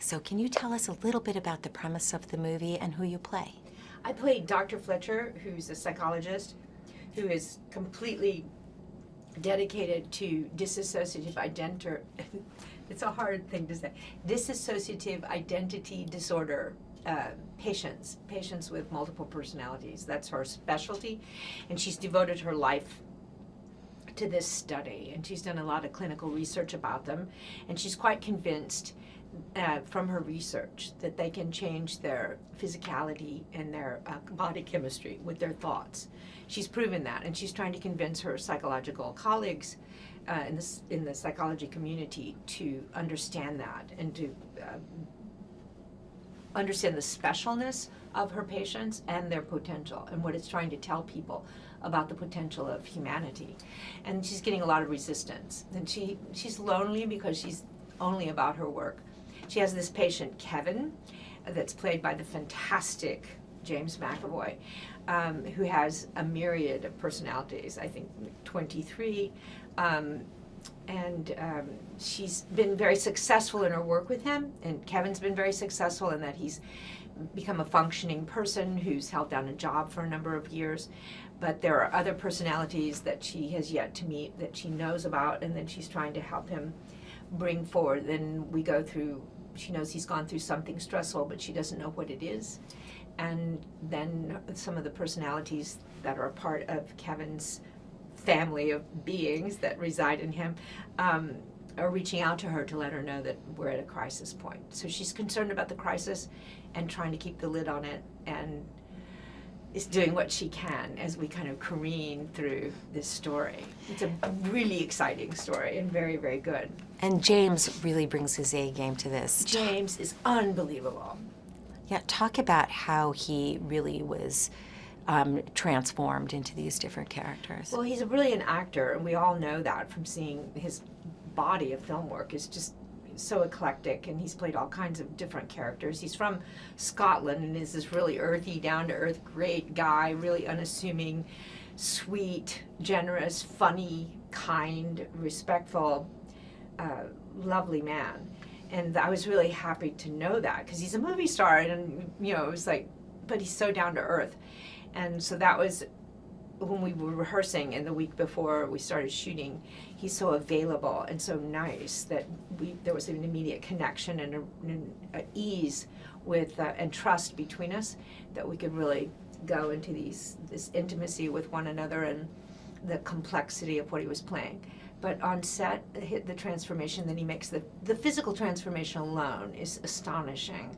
So can you tell us a little bit about the premise of the movie and who you play? I played Dr. Fletcher, who's a psychologist who is completely dedicated to dissociative identity. It's a hard thing to say. Dissociative identity disorder patients with multiple personalities. That's her specialty, and she's devoted her life to this study, and she's done a lot of clinical research about them, and she's quite convinced from her research that they can change their physicality and their body chemistry with their thoughts. She's proven that, and she's trying to convince her psychological colleagues in the psychology community to understand that and to understand the specialness of her patients and their potential and what it's trying to tell people about the potential of humanity. And she's getting a lot of resistance. And she's lonely because she's only about her work. She has this patient, Kevin, that's played by the fantastic James McAvoy, who has a myriad of personalities, I think 23. She's been very successful in her work with him, and Kevin's been very successful in that he's become a functioning person who's held down a job for a number of years. But there are other personalities that she has yet to meet that she knows about, and then she's trying to help him bring forward. Then we go through, she knows he's gone through something stressful, but she doesn't know what it is. And then some of the personalities that are a part of Kevin's family of beings that reside in him are reaching out to her to let her know that we're at a crisis point. So she's concerned about the crisis and trying to keep the lid on it, and is doing what she can as we kind of careen through this story. It's a really exciting story and very, very good. And James really brings his A game to this. James is unbelievable. Yeah, talk about how he really was transformed into these different characters. Well, he's a brilliant actor, and we all know that from seeing his body of film work is just so eclectic, and he's played all kinds of different characters. He's from Scotland and is this really earthy, down-to-earth, great guy, really unassuming, sweet, generous, funny, kind, respectful, lovely man. And I was really happy to know that, because he's a movie star, and it was like, but he's so down to earth. And so that was when we were rehearsing, and the week before we started shooting, he's so available and so nice that there was an immediate connection and an ease with and trust between us, that we could really go into this intimacy with one another and the complexity of what he was playing. But on set, the transformation that he makes, the physical transformation alone is astonishing.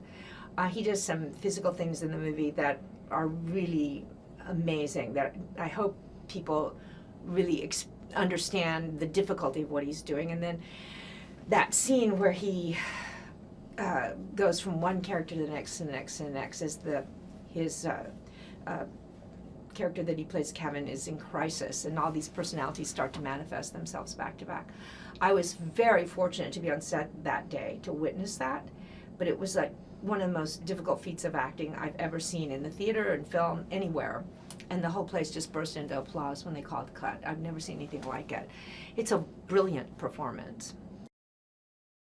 He does some physical things in the movie that are really amazing, that I hope people really understand the difficulty of what he's doing. And then that scene where he goes from one character to the next and the next and the next, as his character that he plays, Kevin, is in crisis, and all these personalities start to manifest themselves back to back. I was very fortunate to be on set that day to witness that, but it was like one of the most difficult feats of acting I've ever seen in the theater and film, anywhere. And the whole place just burst into applause when they called cut. I've never seen anything like it. It's a brilliant performance.